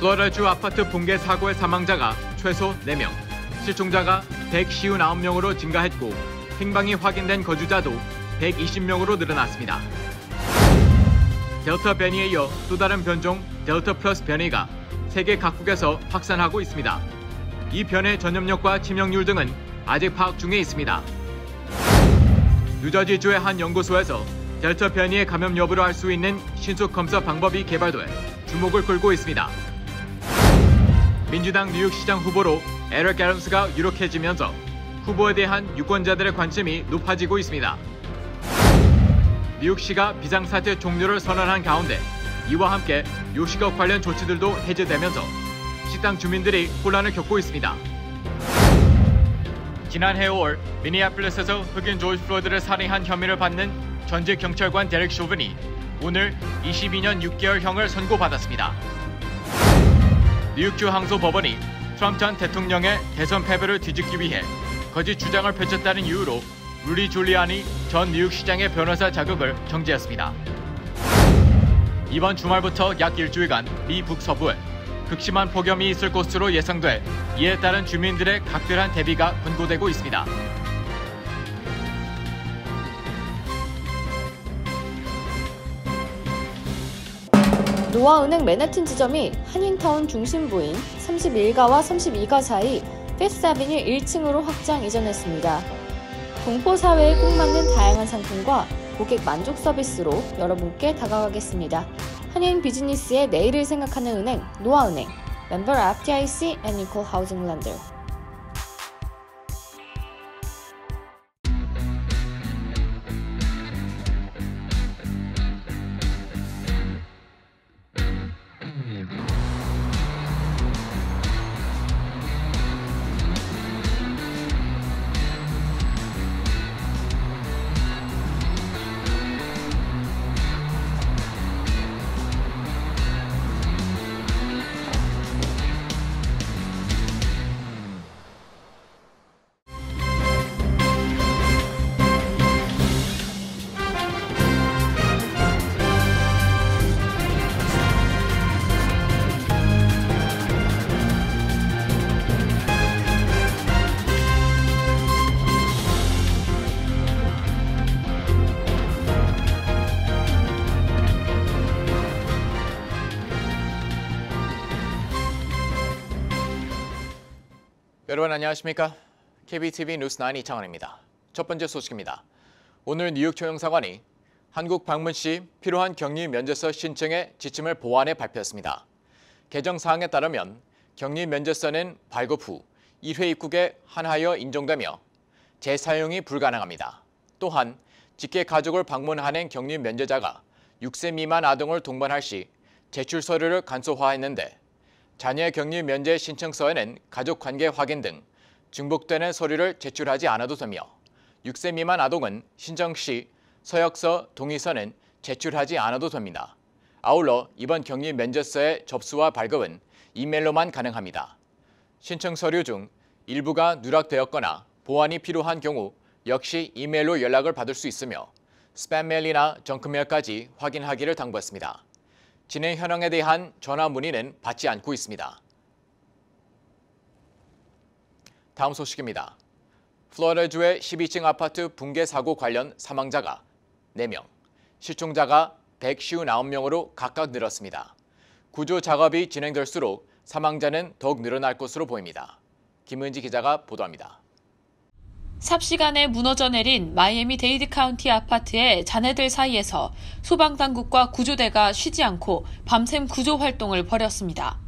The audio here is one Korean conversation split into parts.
플로리다주 아파트 붕괴 사고의 사망자가 최소 4명, 실종자가 159명으로 증가했고 행방이 확인된 거주자도 120명으로 늘어났습니다. 델타 변이에 이어 또 다른 변종 델타 플러스 변이가 세계 각국에서 확산하고 있습니다. 이 변의 전염력과 치명률 등은 아직 파악 중에 있습니다. 뉴저지주의 한 연구소에서 델타 변이의 감염 여부를 알 수 있는 신속 검사 방법이 개발돼 주목을 끌고 있습니다. 민주당 뉴욕시장 후보로 에릭 애덤스가 유력해지면서 후보에 대한 유권자들의 관심이 높아지고 있습니다. 뉴욕시가 비상사태 종료를 선언한 가운데 이와 함께 요식업 관련 조치들도 해제되면서 식당 주민들이 혼란을 겪고 있습니다. 지난해 5월 미니애폴리스에서 흑인 조지 플로이드를 살해한 혐의를 받는 전직 경찰관 데릭 쇼븐이 오늘 22년 6개월형을 선고받았습니다. 뉴욕주 항소법원이 트럼프 전 대통령의 대선 패배를 뒤집기 위해 거짓 주장을 펼쳤다는 이유로 루디 줄리아니 전 뉴욕시장의 변호사 자격을 정지했습니다. 이번 주말부터 약 일주일간 미 북서부에 극심한 폭염이 있을 것으로 예상돼 이에 따른 주민들의 각별한 대비가 권고되고 있습니다. 노아은행 맨해튼 지점이 한인타운 중심부인 31가와 32가 사이 피프스 애비뉴 1층으로 확장 이전했습니다. 동포사회에 꼭 맞는 다양한 상품과 고객 만족 서비스로 여러분께 다가가겠습니다. 한인 비즈니스의 내일을 생각하는 은행 노아은행, 멤버 FDIC and Equal Housing Lender. 여러분 안녕하십니까? KBTV 뉴스9 이창원입니다. 첫 번째 소식입니다. 오늘 뉴욕 초영사관이 한국 방문 시 필요한 격리 면제서 신청의 지침을 보완해 발표했습니다. 개정 사항에 따르면 격리 면제서는 발급 후 1회 입국에 한하여 인정되며 재사용이 불가능합니다. 또한 직계 가족을 방문하는 격리 면제자가 6세 미만 아동을 동반할 시 제출 서류를 간소화했는데 자녀의 격리 면제 신청서에는 가족관계 확인 등 중복되는 서류를 제출하지 않아도 되며 6세 미만 아동은 신청 시 서약서, 동의서는 제출하지 않아도 됩니다. 아울러 이번 격리 면제서의 접수와 발급은 이메일로만 가능합니다. 신청 서류 중 일부가 누락되었거나 보완이 필요한 경우 역시 이메일로 연락을 받을 수 있으며 스팸 메일이나 정크메일까지 확인하기를 당부했습니다. 진행 현황에 대한 전화 문의는 받지 않고 있습니다. 다음 소식입니다. 플로리다주의 12층 아파트 붕괴 사고 관련 사망자가 4명, 실종자가 159명으로 각각 늘었습니다. 구조 작업이 진행될수록 사망자는 더욱 늘어날 것으로 보입니다. 김은지 기자가 보도합니다. 삽시간에 무너져 내린 마이애미 데이드 카운티 아파트의 잔해들 사이에서 소방당국과 구조대가 쉬지 않고 밤샘 구조 활동을 벌였습니다.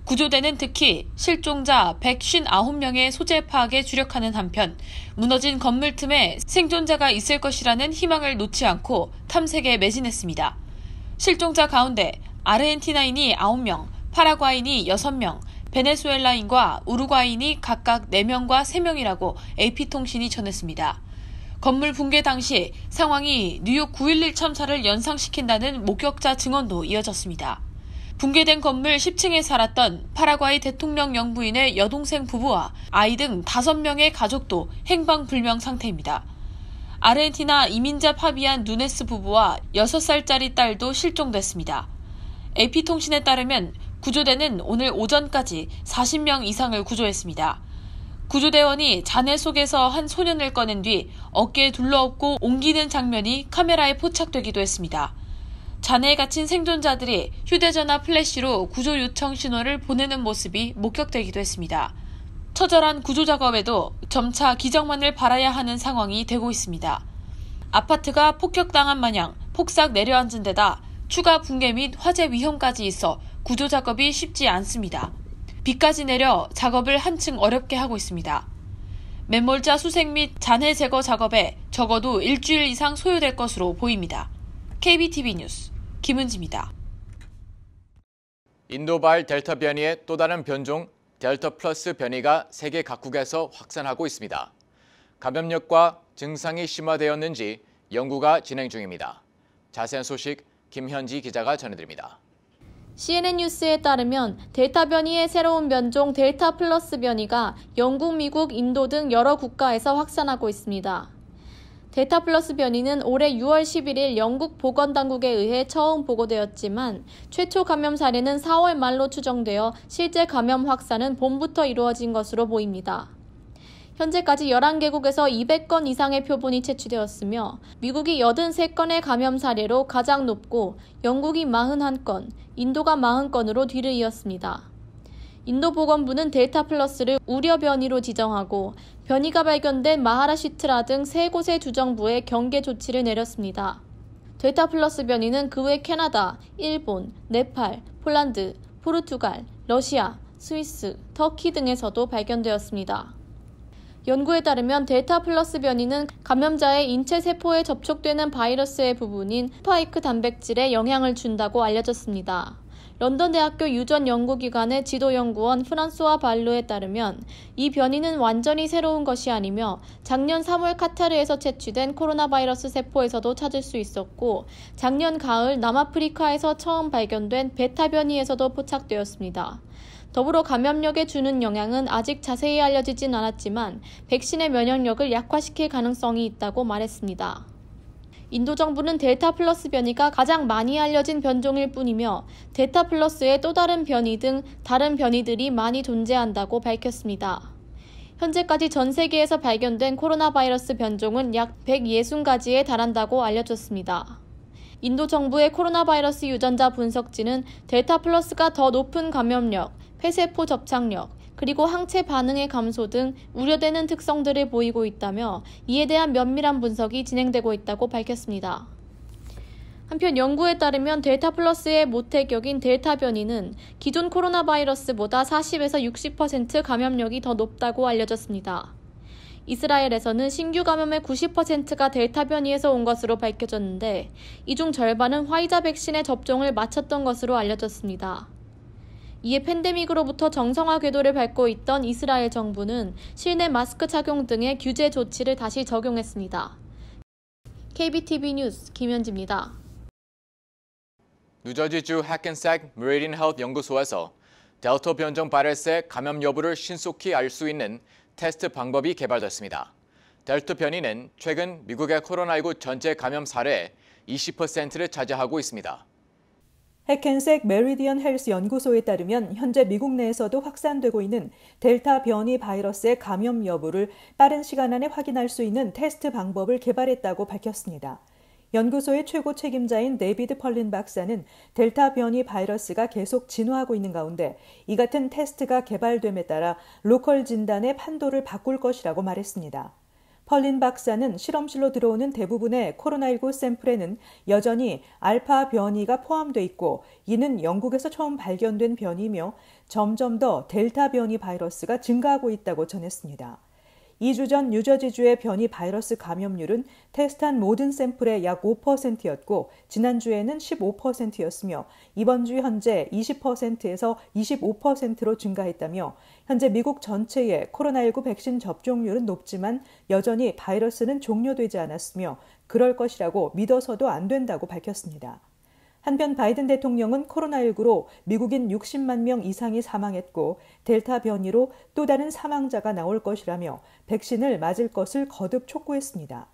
구조대는 특히 실종자 159명의 소재 파악에 주력하는 한편 무너진 건물 틈에 생존자가 있을 것이라는 희망을 놓지 않고 탐색에 매진했습니다. 실종자 가운데 아르헨티나인이 9명, 파라과인이 6명, 베네수엘라인과 우루과이인이 각각 4명과 3명이라고 AP통신이 전했습니다. 건물 붕괴 당시 상황이 뉴욕 9.11 참사를 연상시킨다는 목격자 증언도 이어졌습니다. 붕괴된 건물 10층에 살았던 파라과이 대통령 영부인의 여동생 부부와 아이 등 5명의 가족도 행방불명 상태입니다. 아르헨티나 이민자 파비안 누네스 부부와 6살짜리 딸도 실종됐습니다. AP통신에 따르면 구조대는 오늘 오전까지 40명 이상을 구조했습니다. 구조대원이 잔해 속에서 한 소년을 꺼낸 뒤 어깨에 둘러엎고 옮기는 장면이 카메라에 포착되기도 했습니다. 잔해에 갇힌 생존자들이 휴대전화 플래시로 구조 요청 신호를 보내는 모습이 목격되기도 했습니다. 처절한 구조 작업에도 점차 기적만을 바라야 하는 상황이 되고 있습니다. 아파트가 폭격당한 마냥 폭삭 내려앉은 데다 추가 붕괴 및 화재 위험까지 있어 구조 작업이 쉽지 않습니다. 비까지 내려 작업을 한층 어렵게 하고 있습니다. 맨몰자 수색 및 잔해 제거 작업에 적어도 일주일 이상 소요될 것으로 보입니다. KBTV 뉴스 김은지입니다. 인도발 델타 변이의 또 다른 변종 델타 플러스 변이가 세계 각국에서 확산하고 있습니다. 감염력과 증상이 심화되었는지 연구가 진행 중입니다. 자세한 소식 김현지 기자가 전해드립니다. CNN 뉴스에 따르면 델타 변이의 새로운 변종 델타 플러스 변이가 영국, 미국, 인도 등 여러 국가에서 확산하고 있습니다. 델타 플러스 변이는 올해 6월 11일 영국 보건당국에 의해 처음 보고되었지만 최초 감염 사례는 4월 말로 추정되어 실제 감염 확산은 봄부터 이루어진 것으로 보입니다. 현재까지 11개국에서 200건 이상의 표본이 채취되었으며 미국이 83건의 감염 사례로 가장 높고 영국이 41건, 인도가 40건으로 뒤를 이었습니다. 인도 보건부는 델타 플러스를 우려 변이로 지정하고 변이가 발견된 마하라시트라 등 3곳의 주정부에 경계 조치를 내렸습니다. 델타 플러스 변이는 그 외 캐나다, 일본, 네팔, 폴란드, 포르투갈, 러시아, 스위스, 터키 등에서도 발견되었습니다. 연구에 따르면 델타 플러스 변이는 감염자의 인체 세포에 접촉되는 바이러스의 부분인 스파이크 단백질에 영향을 준다고 알려졌습니다. 런던 대학교 유전 연구기관의 지도연구원 프란수아 발로에 따르면 이 변이는 완전히 새로운 것이 아니며 작년 3월 카타르에서 채취된 코로나 바이러스 세포에서도 찾을 수 있었고 작년 가을 남아프리카에서 처음 발견된 베타 변이에서도 포착되었습니다. 더불어 감염력에 주는 영향은 아직 자세히 알려지진 않았지만 백신의 면역력을 약화시킬 가능성이 있다고 말했습니다. 인도 정부는 델타 플러스 변이가 가장 많이 알려진 변종일 뿐이며 델타 플러스의 또 다른 변이 등 다른 변이들이 많이 존재한다고 밝혔습니다. 현재까지 전 세계에서 발견된 코로나 바이러스 변종은 약 160가지에 달한다고 알려졌습니다. 인도 정부의 코로나 바이러스 유전자 분석지는 델타 플러스가 더 높은 감염력, 폐세포 접착력, 그리고 항체 반응의 감소 등 우려되는 특성들을 보이고 있다며 이에 대한 면밀한 분석이 진행되고 있다고 밝혔습니다. 한편 연구에 따르면 델타 플러스의 모태격인 델타 변이는 기존 코로나 바이러스보다 40에서 60% 감염력이 더 높다고 알려졌습니다. 이스라엘에서는 신규 감염의 90%가 델타 변이에서 온 것으로 밝혀졌는데 이 중 절반은 화이자 백신의 접종을 마쳤던 것으로 알려졌습니다. 이에 팬데믹으로부터 정상화 궤도를 밟고 있던 이스라엘 정부는 실내 마스크 착용 등의 규제 조치를 다시 적용했습니다. KBTV 뉴스 김현지입니다. 뉴저지주 해켄색 메리딘 헬스 연구소에서 델타 변종 바이러스의 감염 여부를 신속히 알 수 있는 테스트 방법이 개발됐습니다. 델타 변이는 최근 미국의 코로나19 전체 감염 사례의 20%를 차지하고 있습니다. 해켄색 메리디언 헬스 연구소에 따르면 현재 미국 내에서도 확산되고 있는 델타 변이 바이러스의 감염 여부를 빠른 시간 안에 확인할 수 있는 테스트 방법을 개발했다고 밝혔습니다. 연구소의 최고 책임자인 데이비드 펄린 박사는 델타 변이 바이러스가 계속 진화하고 있는 가운데 이 같은 테스트가 개발됨에 따라 로컬 진단의 판도를 바꿀 것이라고 말했습니다. 펄린 박사는 실험실로 들어오는 대부분의 코로나19 샘플에는 여전히 알파 변이가 포함되어 있고 이는 영국에서 처음 발견된 변이며 점점 더 델타 변이 바이러스가 증가하고 있다고 전했습니다. 2주 전 뉴저지주의 변이 바이러스 감염률은 테스트한 모든 샘플의 약 5%였고 지난주에는 15%였으며 이번 주 현재 20%에서 25%로 증가했다며 현재 미국 전체의 코로나19 백신 접종률은 높지만 여전히 바이러스는 종료되지 않았으며 그럴 것이라고 믿어서도 안 된다고 밝혔습니다. 한편 바이든 대통령은 코로나19로 미국인 60만 명 이상이 사망했고 델타 변이로 또 다른 사망자가 나올 것이라며 백신을 맞을 것을 거듭 촉구했습니다.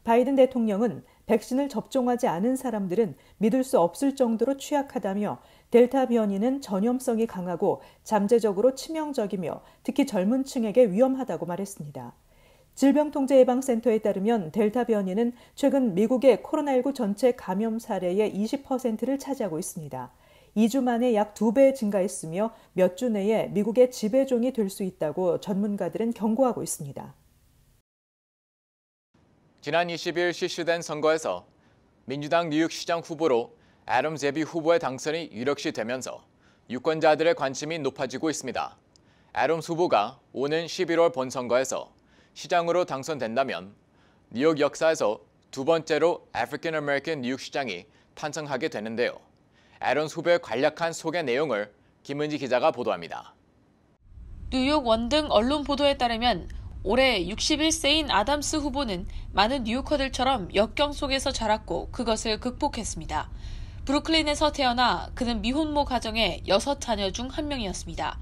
바이든 대통령은 백신을 접종하지 않은 사람들은 믿을 수 없을 정도로 취약하다며 델타 변이는 전염성이 강하고 잠재적으로 치명적이며 특히 젊은 층에게 위험하다고 말했습니다. 질병통제예방센터에 따르면 델타 변이는 최근 미국의 코로나19 전체 감염 사례의 20%를 차지하고 있습니다. 2주 만에 약 2배 증가했으며 몇 주 내에 미국의 지배종이 될 수 있다고 전문가들은 경고하고 있습니다. 지난 20일 실시된 선거에서 민주당 뉴욕시장 후보로 애덤 제비 후보의 당선이 유력시 되면서 유권자들의 관심이 높아지고 있습니다. 애덤스 후보가 오는 11월 본선거에서 시장으로 당선된다면 뉴욕 역사에서 두 번째로 아프리칸 아메리칸 뉴욕시장이 탄생하게 되는데요. 애덤스 후보의 간략한 소개 내용을 김은지 기자가 보도합니다. 뉴욕 원 등 언론 보도에 따르면 올해 61세인 아담스 후보는 많은 뉴요커들처럼 역경 속에서 자랐고 그것을 극복했습니다. 브루클린에서 태어나 그는 미혼모 가정의 6자녀 중 한 명이었습니다.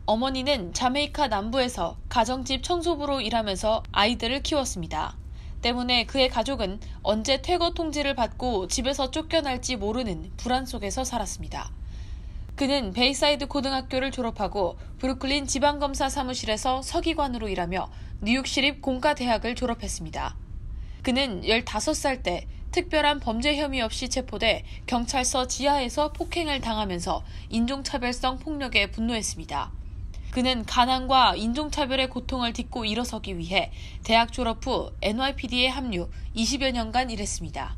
어머니는 자메이카 남부에서 가정집 청소부로 일하면서 아이들을 키웠습니다. 때문에 그의 가족은 언제 퇴거 통지를 받고 집에서 쫓겨날지 모르는 불안 속에서 살았습니다. 그는 베이사이드 고등학교를 졸업하고 브루클린 지방검사 사무실에서 서기관으로 일하며 뉴욕시립 공과대학을 졸업했습니다. 그는 15살 때 특별한 범죄 혐의 없이 체포돼 경찰서 지하에서 폭행을 당하면서 인종차별성 폭력에 분노했습니다. 그는 가난과 인종차별의 고통을 딛고 일어서기 위해 대학 졸업 후 NYPD에 합류 20여 년간 일했습니다.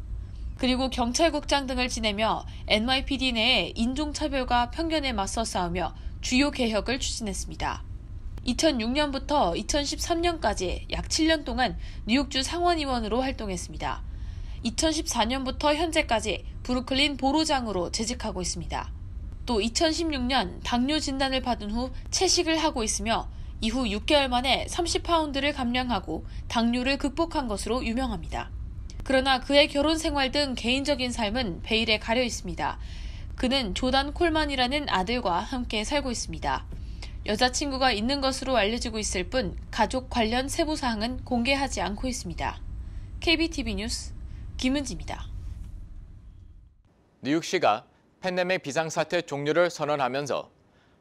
그리고 경찰국장 등을 지내며 NYPD 내에 인종차별과 편견에 맞서 싸우며 주요 개혁을 추진했습니다. 2006년부터 2013년까지 약 7년 동안 뉴욕주 상원의원으로 활동했습니다. 2014년부터 현재까지 브루클린 보로장으로 재직하고 있습니다. 또 2016년 당뇨 진단을 받은 후 채식을 하고 있으며 이후 6개월 만에 30파운드를 감량하고 당뇨를 극복한 것으로 유명합니다. 그러나 그의 결혼 생활 등 개인적인 삶은 베일에 가려 있습니다. 그는 조단 콜만이라는 아들과 함께 살고 있습니다. 여자친구가 있는 것으로 알려지고 있을 뿐 가족 관련 세부 사항은 공개하지 않고 있습니다. KBTV 뉴스 김은지입니다. 뉴욕시가 팬데믹 비상사태 종료를 선언하면서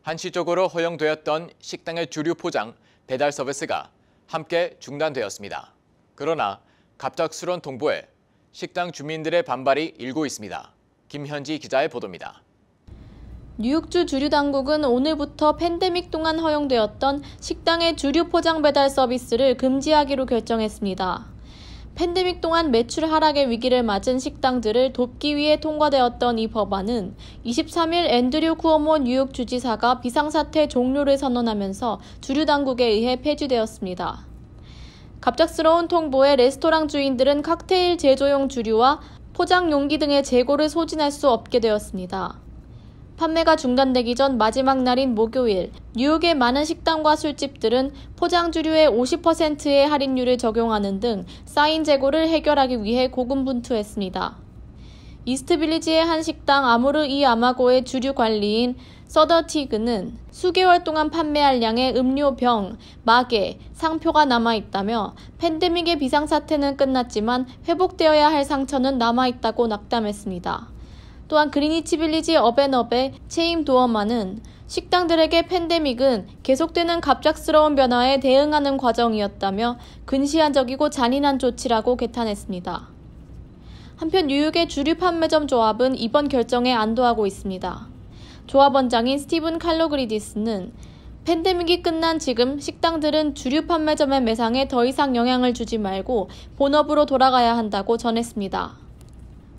한시적으로 허용되었던 식당의 주류 포장 배달 서비스가 함께 중단되었습니다. 그러나 갑작스러운 통보에 식당 주민들의 반발이 일고 있습니다. 김현지 기자의 보도입니다. 뉴욕주 주류당국은 오늘부터 팬데믹 동안 허용되었던 식당의 주류 포장 배달 서비스를 금지하기로 결정했습니다. 팬데믹 동안 매출 하락의 위기를 맞은 식당들을 돕기 위해 통과되었던 이 법안은 23일 앤드류 쿠오모 뉴욕 주지사가 비상사태 종료를 선언하면서 주류당국에 의해 폐지되었습니다. 갑작스러운 통보에 레스토랑 주인들은 칵테일 제조용 주류와 포장 용기 등의 재고를 소진할 수 없게 되었습니다. 판매가 중단되기 전 마지막 날인 목요일, 뉴욕의 많은 식당과 술집들은 포장 주류의 50%의 할인율을 적용하는 등 쌓인 재고를 해결하기 위해 고군분투했습니다. 이스트빌리지의 한 식당 아모르 이 아마고의 주류 관리인 서더티그는 수개월 동안 판매할 양의 음료병, 마개, 상표가 남아있다며 팬데믹의 비상사태는 끝났지만 회복되어야 할 상처는 남아있다고 낙담했습니다. 또한 그리니치 빌리지 업앤업의 체임 도어만은 식당들에게 팬데믹은 계속되는 갑작스러운 변화에 대응하는 과정이었다며 근시안적이고 잔인한 조치라고 개탄했습니다. 한편 뉴욕의 주류 판매점 조합은 이번 결정에 안도하고 있습니다. 조합원장인 스티븐 칼로그리디스는 팬데믹이 끝난 지금 식당들은 주류 판매점의 매상에 더 이상 영향을 주지 말고 본업으로 돌아가야 한다고 전했습니다.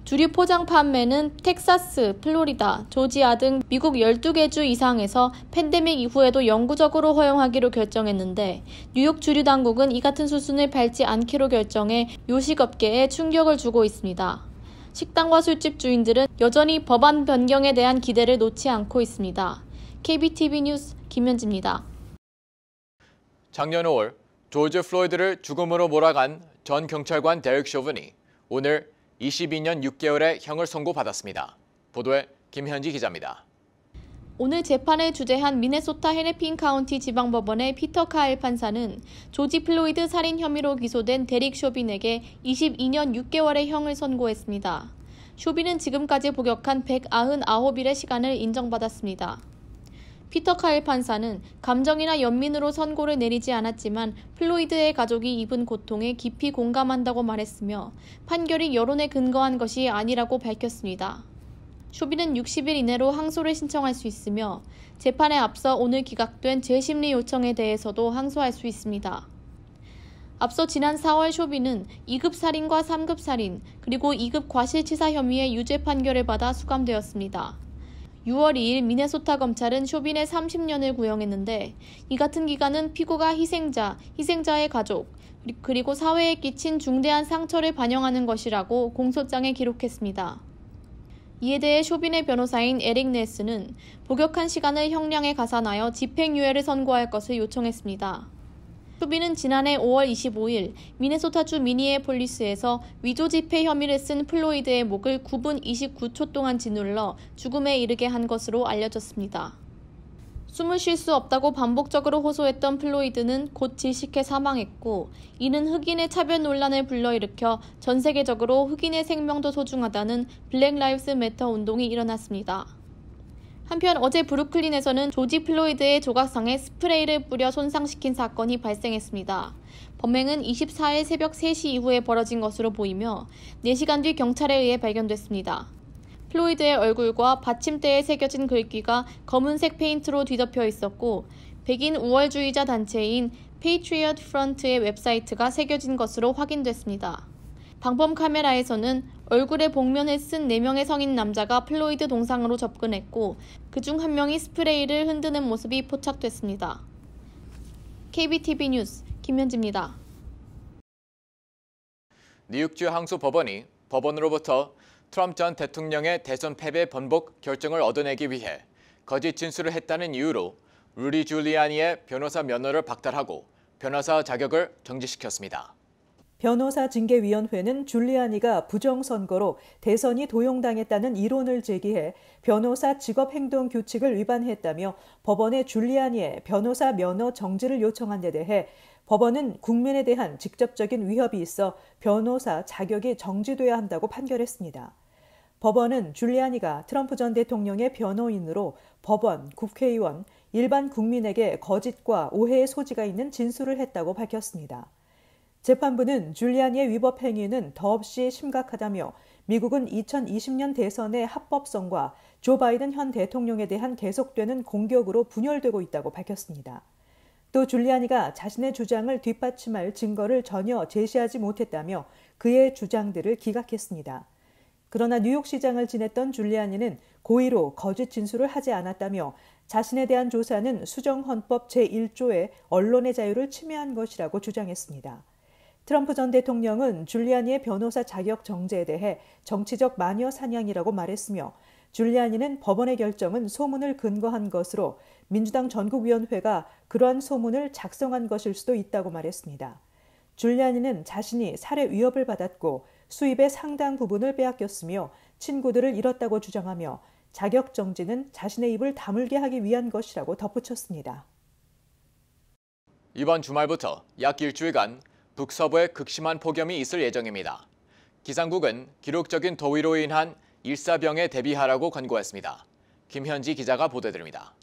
주류 포장 판매는 텍사스, 플로리다, 조지아 등 미국 12개 주 이상에서 팬데믹 이후에도 영구적으로 허용하기로 결정했는데 뉴욕 주류 당국은 이 같은 수순을 밟지 않기로 결정해 요식업계에 충격을 주고 있습니다. 식당과 술집 주인들은 여전히 법안 변경에 대한 기대를 놓지 않고 있습니다. KBTV 뉴스 김현지입니다. 작년 5월 조지 플로이드를 죽음으로 몰아간 전 경찰관 데릭 쇼븐이 오늘 22년 6개월의 형을 선고받았습니다. 보도에 김현지 기자입니다. 오늘 재판을 주재한 미네소타 헤네핀 카운티 지방법원의 피터 카일 판사는 조지 플로이드 살인 혐의로 기소된 데릭 쇼빈에게 22년 6개월의 형을 선고했습니다. 쇼빈은 지금까지 복역한 199일의 시간을 인정받았습니다. 피터 카일 판사는 감정이나 연민으로 선고를 내리지 않았지만 플로이드의 가족이 입은 고통에 깊이 공감한다고 말했으며 판결이 여론에 근거한 것이 아니라고 밝혔습니다. 쇼빈은 60일 이내로 항소를 신청할 수 있으며 재판에 앞서 오늘 기각된 재심리 요청에 대해서도 항소할 수 있습니다. 앞서 지난 4월 쇼빈은 2급 살인과 3급 살인 그리고 2급 과실치사 혐의의 유죄 판결을 받아 수감되었습니다. 6월 2일 미네소타 검찰은 쇼빈의 30년을 구형했는데 이 같은 기간은 피고가 희생자, 희생자의 가족, 그리고 사회에 끼친 중대한 상처를 반영하는 것이라고 공소장에 기록했습니다. 이에 대해 쇼빈의 변호사인 에릭 넬스는 복역한 시간을 형량에 가산하여 집행유예를 선고할 것을 요청했습니다. 쇼빈은 지난해 5월 25일 미네소타주 미니애폴리스에서 위조 지폐 혐의를 쓴 플로이드의 목을 9분 29초 동안 짓눌러 죽음에 이르게 한 것으로 알려졌습니다. 숨을 쉴 수 없다고 반복적으로 호소했던 플로이드는 곧 질식해 사망했고 이는 흑인의 차별 논란을 불러일으켜 전 세계적으로 흑인의 생명도 소중하다는 블랙 라이브스 매터 운동이 일어났습니다. 한편 어제 브루클린에서는 조지 플로이드의 조각상에 스프레이를 뿌려 손상시킨 사건이 발생했습니다. 범행은 24일 새벽 3시 이후에 벌어진 것으로 보이며 4시간 뒤 경찰에 의해 발견됐습니다. 플로이드의 얼굴과 받침대에 새겨진 글귀가 검은색 페인트로 뒤덮여 있었고 백인 우월주의자 단체인 Patriot Front의 웹사이트가 새겨진 것으로 확인됐습니다. 방범 카메라에서는 얼굴에 복면을 쓴 4명의 성인 남자가 플로이드 동상으로 접근했고 그중 1명이 스프레이를 흔드는 모습이 포착됐습니다. KBTV 뉴스 김현지입니다. 뉴욕주 항소법원이 법원으로부터 트럼프 전 대통령의 대선 패배 번복 결정을 얻어내기 위해 거짓 진술을 했다는 이유로 루디 줄리아니의 변호사 면허를 박탈하고 변호사 자격을 정지시켰습니다. 변호사 징계위원회는 줄리아니가 부정선거로 대선이 도용당했다는 이론을 제기해 변호사 직업행동 규칙을 위반했다며 법원에 줄리아니의 변호사 면허 정지를 요청한 데 대해 법원은 국민에 대한 직접적인 위협이 있어 변호사 자격이 정지돼야 한다고 판결했습니다. 법원은 줄리아니가 트럼프 전 대통령의 변호인으로 법원, 국회의원, 일반 국민에게 거짓과 오해의 소지가 있는 진술을 했다고 밝혔습니다. 재판부는 줄리아니의 위법 행위는 더없이 심각하다며 미국은 2020년 대선의 합법성과 조 바이든 현 대통령에 대한 계속되는 공격으로 분열되고 있다고 밝혔습니다. 또 줄리아니가 자신의 주장을 뒷받침할 증거를 전혀 제시하지 못했다며 그의 주장들을 기각했습니다. 그러나 뉴욕시장을 지냈던 줄리아니는 고의로 거짓 진술을 하지 않았다며 자신에 대한 조사는 수정헌법 제1조의 언론의 자유를 침해한 것이라고 주장했습니다. 트럼프 전 대통령은 줄리아니의 변호사 자격 정지에 대해 정치적 마녀 사냥이라고 말했으며 줄리아니는 법원의 결정은 소문을 근거한 것으로 민주당 전국위원회가 그러한 소문을 작성한 것일 수도 있다고 말했습니다. 줄리아니는 자신이 살해 위협을 받았고 수입의 상당 부분을 빼앗겼으며 친구들을 잃었다고 주장하며 자격 정지는 자신의 입을 다물게 하기 위한 것이라고 덧붙였습니다. 이번 주말부터 약 일주일간 북서부에 극심한 폭염이 있을 예정입니다. 기상국은 기록적인 더위로 인한 일사병에 대비하라고 권고했습니다. 김현지 기자가 보도드립니다.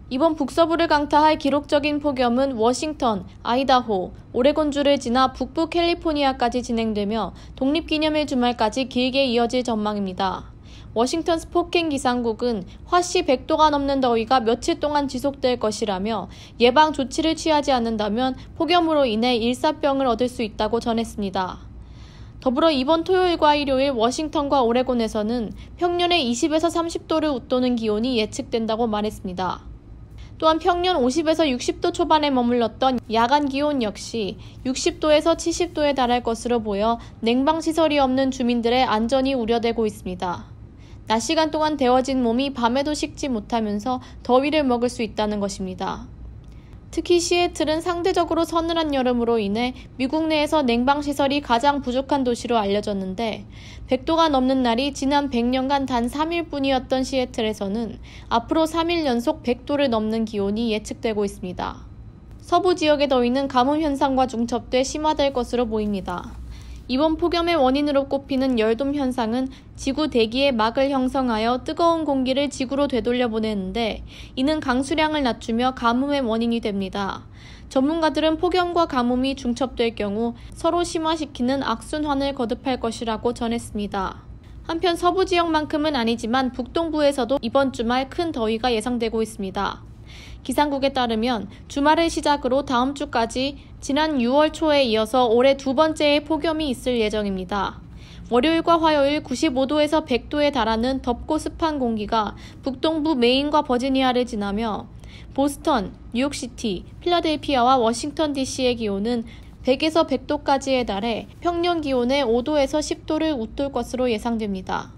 이번 북서부를 강타할 기록적인 폭염은 워싱턴, 아이다호, 오레곤주를 지나 북부 캘리포니아까지 진행되며 독립기념일 주말까지 길게 이어질 전망입니다. 워싱턴 스포켄 기상국은 화씨 100도가 넘는 더위가 며칠 동안 지속될 것이라며 예방 조치를 취하지 않는다면 폭염으로 인해 일사병을 얻을 수 있다고 전했습니다. 더불어 이번 토요일과 일요일 워싱턴과 오레곤에서는 평년의 20에서 30도를 웃도는 기온이 예측된다고 말했습니다. 또한 평년 50에서 60도 초반에 머물렀던 야간 기온 역시 60도에서 70도에 달할 것으로 보여 냉방시설이 없는 주민들의 안전이 우려되고 있습니다. 낮 시간 동안 데워진 몸이 밤에도 식지 못하면서 더위를 먹을 수 있다는 것입니다. 특히 시애틀은 상대적으로 서늘한 여름으로 인해 미국 내에서 냉방시설이 가장 부족한 도시로 알려졌는데 100도가 넘는 날이 지난 100년간 단 3일뿐이었던 시애틀에서는 앞으로 3일 연속 100도를 넘는 기온이 예측되고 있습니다. 서부 지역의 더위는 가뭄 현상과 중첩돼 심화될 것으로 보입니다. 이번 폭염의 원인으로 꼽히는 열돔 현상은 지구 대기에 막을 형성하여 뜨거운 공기를 지구로 되돌려 보내는데 이는 강수량을 낮추며 가뭄의 원인이 됩니다. 전문가들은 폭염과 가뭄이 중첩될 경우 서로 심화시키는 악순환을 거듭할 것이라고 전했습니다. 한편 서부 지역만큼은 아니지만 북동부에서도 이번 주말 큰 더위가 예상되고 있습니다. 기상국에 따르면 주말을 시작으로 다음 주까지 지난 6월 초에 이어서 올해 두 번째의 폭염이 있을 예정입니다. 월요일과 화요일 95도에서 100도에 달하는 덥고 습한 공기가 북동부 메인과 버지니아를 지나며 보스턴, 뉴욕시티, 필라델피아와 워싱턴 DC의 기온은 100에서 100도까지에 달해 평년 기온의 5도에서 10도를 웃돌 것으로 예상됩니다.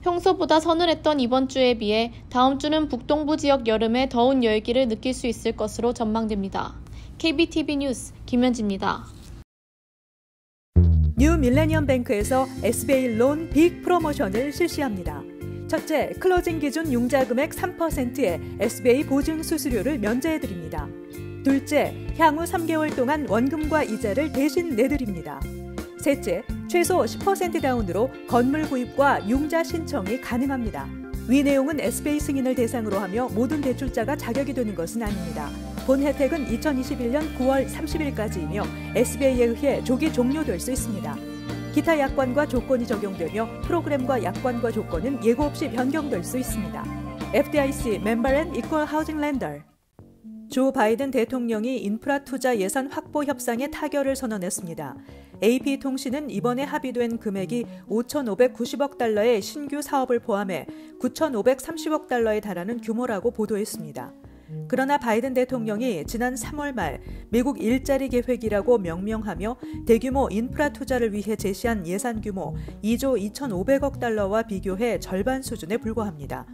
평소보다 서늘했던 이번 주에 비해 다음 주는 북동부 지역 여름의 더운 열기를 느낄 수 있을 것으로 전망됩니다. KBTV 뉴스 김현지입니다. 뉴 밀레니엄 뱅크에서 SBA 론 빅 프로모션을 실시합니다. 첫째, 클로징 기준 융자 금액 3%의 SBA 보증 수수료를 면제해드립니다. 둘째, 향후 3개월 동안 원금과 이자를 대신 내드립니다. 셋째, 최소 10% 다운으로 건물 구입과 융자 신청이 가능합니다. 위 내용은 SBA 승인을 대상으로 하며 모든 대출자가 자격이 되는 것은 아닙니다. 본 혜택은 2021년 9월 30일까지이며 SBA에 의해 조기 종료될 수 있습니다. 기타 약관과 조건이 적용되며 프로그램과 약관과 조건은 예고 없이 변경될 수 있습니다. FDIC 멤버 앤 이퀄 하우징 렌더. 조 바이든 대통령이 인프라 투자 예산 확보 협상에 타결을 선언했습니다. AP통신은 이번에 합의된 금액이 5,590억 달러의 신규 사업을 포함해 9,530억 달러에 달하는 규모라고 보도했습니다. 그러나 바이든 대통령이 지난 3월 말 미국 일자리 계획이라고 명명하며 대규모 인프라 투자를 위해 제시한 예산 규모 2조 2,500억 달러와 비교해 절반 수준에 불과합니다.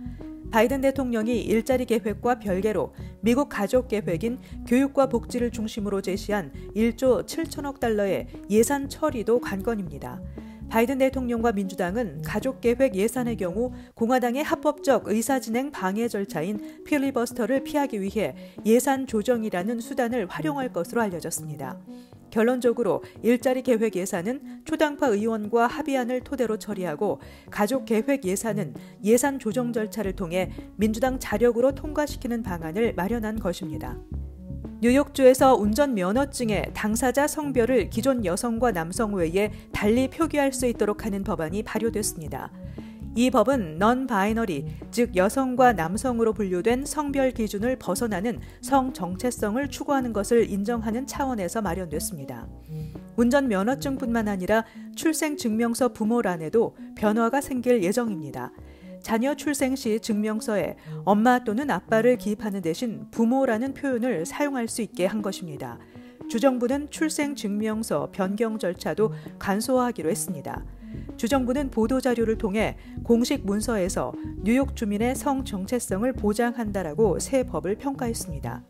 바이든 대통령이 일자리 계획과 별개로 미국 가족 계획인 교육과 복지를 중심으로 제시한 1조 7천억 달러의 예산 처리도 관건입니다. 바이든 대통령과 민주당은 가족계획 예산의 경우 공화당의 합법적 의사진행 방해 절차인 필리버스터를 피하기 위해 예산 조정이라는 수단을 활용할 것으로 알려졌습니다. 결론적으로 일자리 계획 예산은 초당파 의원과 합의안을 토대로 처리하고 가족 계획 예산은 예산 조정 절차를 통해 민주당 자력으로 통과시키는 방안을 마련한 것입니다. 뉴욕주에서 운전면허증에 당사자 성별을 기존 여성과 남성 외에 달리 표기할 수 있도록 하는 법안이 발효됐습니다. 이 법은 non-binary, 즉 여성과 남성으로 분류된 성별 기준을 벗어나는 성 정체성을 추구하는 것을 인정하는 차원에서 마련됐습니다. 운전면허증뿐만 아니라 출생증명서 부모란에도 변화가 생길 예정입니다. 자녀 출생 시 증명서에 엄마 또는 아빠를 기입하는 대신 부모라는 표현을 사용할 수 있게 한 것입니다. 주정부는 출생증명서 변경 절차도 간소화하기로 했습니다. 주정부는 보도자료를 통해 공식 문서에서 뉴욕 주민의 성 정체성을 보장한다라고 새 법을 평가했습니다.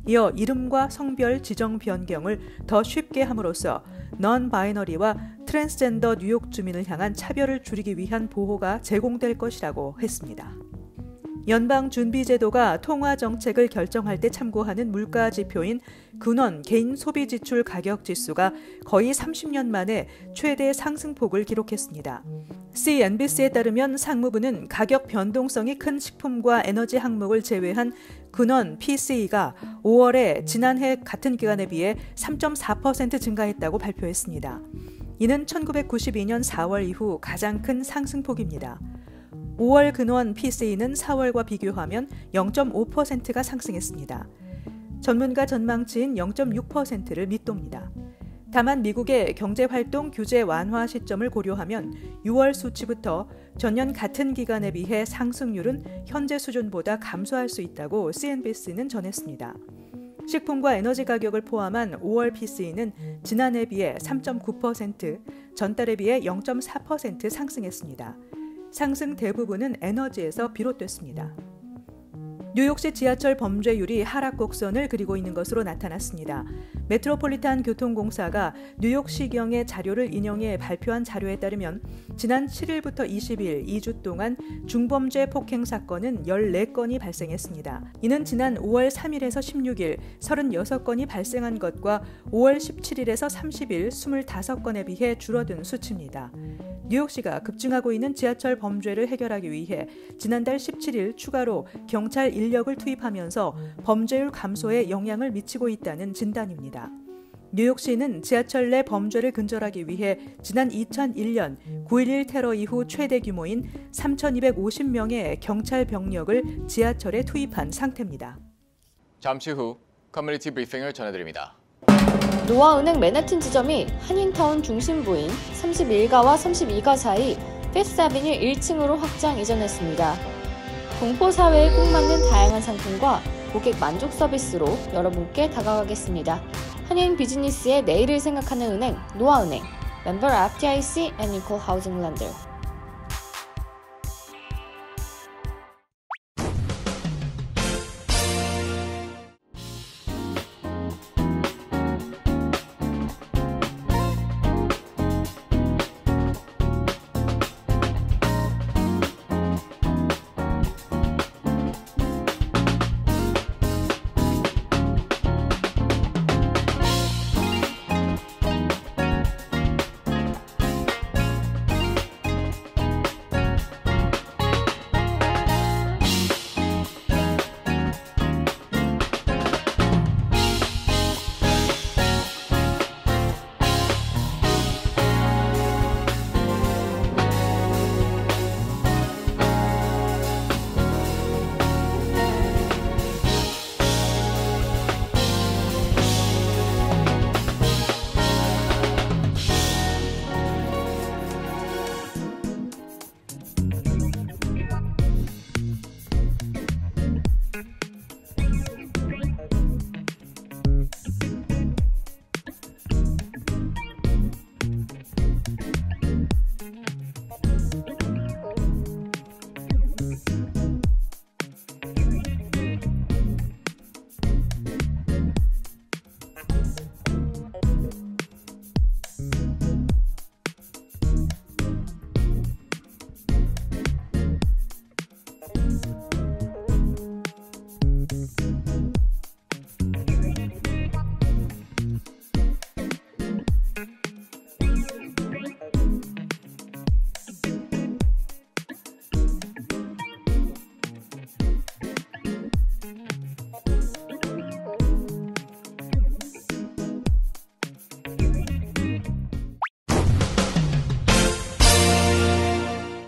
이어 이름과 성별 지정 변경을 더 쉽게 함으로써 non-binary와 트랜스젠더 뉴욕 주민을 향한 차별을 줄이기 위한 보호가 제공될 것이라고 했습니다. 연방준비제도가 통화정책을 결정할 때 참고하는 물가지표인 근원 개인 소비지출 가격지수가 거의 30년 만에 최대 상승폭을 기록했습니다. CNBC에 따르면 상무부는 가격 변동성이 큰 식품과 에너지 항목을 제외한 근원 PCE가 5월에 지난해 같은 기간에 비해 3.4% 증가했다고 발표했습니다. 이는 1992년 4월 이후 가장 큰 상승폭입니다. 5월 근원 PCE는 4월과 비교하면 0.5%가 상승했습니다. 전문가 전망치인 0.6%를 밑돕니다. 다만 미국의 경제활동 규제 완화 시점을 고려하면 6월 수치부터 전년 같은 기간에 비해 상승률은 현재 수준보다 감소할 수 있다고 CNBC는 전했습니다. 식품과 에너지 가격을 포함한 5월 PCE는 지난해에 비해 3.9%, 전달에 비해 0.4% 상승했습니다. 상승 대부분은 에너지에서 비롯됐습니다. 뉴욕시 지하철 범죄율이 하락 곡선을 그리고 있는 것으로 나타났습니다. 메트로폴리탄 교통공사가 뉴욕시경의 자료를 인용해 발표한 자료에 따르면 지난 7일부터 20일 2주 동안 중범죄 폭행 사건은 14건이 발생했습니다. 이는 지난 5월 3일에서 16일 36건이 발생한 것과 5월 17일에서 30일 25건에 비해 줄어든 수치입니다. 뉴욕시가 급증하고 있는 지하철 범죄를 해결하기 위해 지난달 17일 추가로 경찰 인력을 투입하면서 범죄율 감소에 영향을 미치고 있다는 진단입니다. 뉴욕시는 지하철 내 범죄를 근절하기 위해 지난 2001년 9.11 테러 이후 최대 규모인 3,250명의 경찰 병력을 지하철에 투입한 상태입니다. 잠시 후 커뮤니티 브리핑을 전해드립니다. 노아은행 맨해튼 지점이 한인타운 중심부인 31가와 32가 사이 피프스 애비뉴 1층으로 확장 이전했습니다. 동포 사회에 꼭 맞는 다양한 상품과 고객 만족 서비스로 여러분께 다가가겠습니다. 한인 비즈니스의 내일을 생각하는 은행 노아은행, 멤버 FDIC and Equal Housing Lender.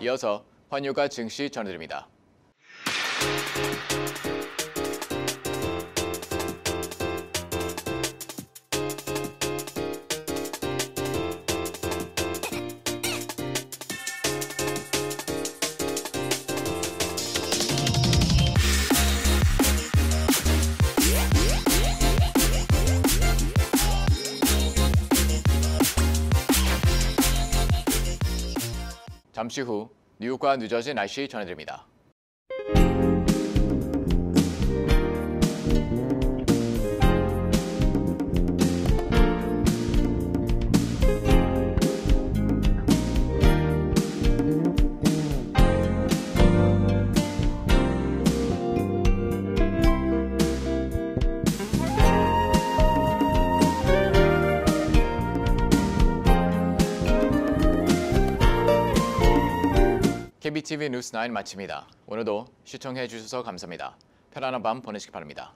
이어서 환율과 증시 전해드립니다. 잠시 후 뉴욕과 뉴저지 날씨 전해드립니다. KBTV 뉴스 9 마칩니다. 오늘도 시청해 주셔서 감사합니다. 편안한 밤 보내시기 바랍니다.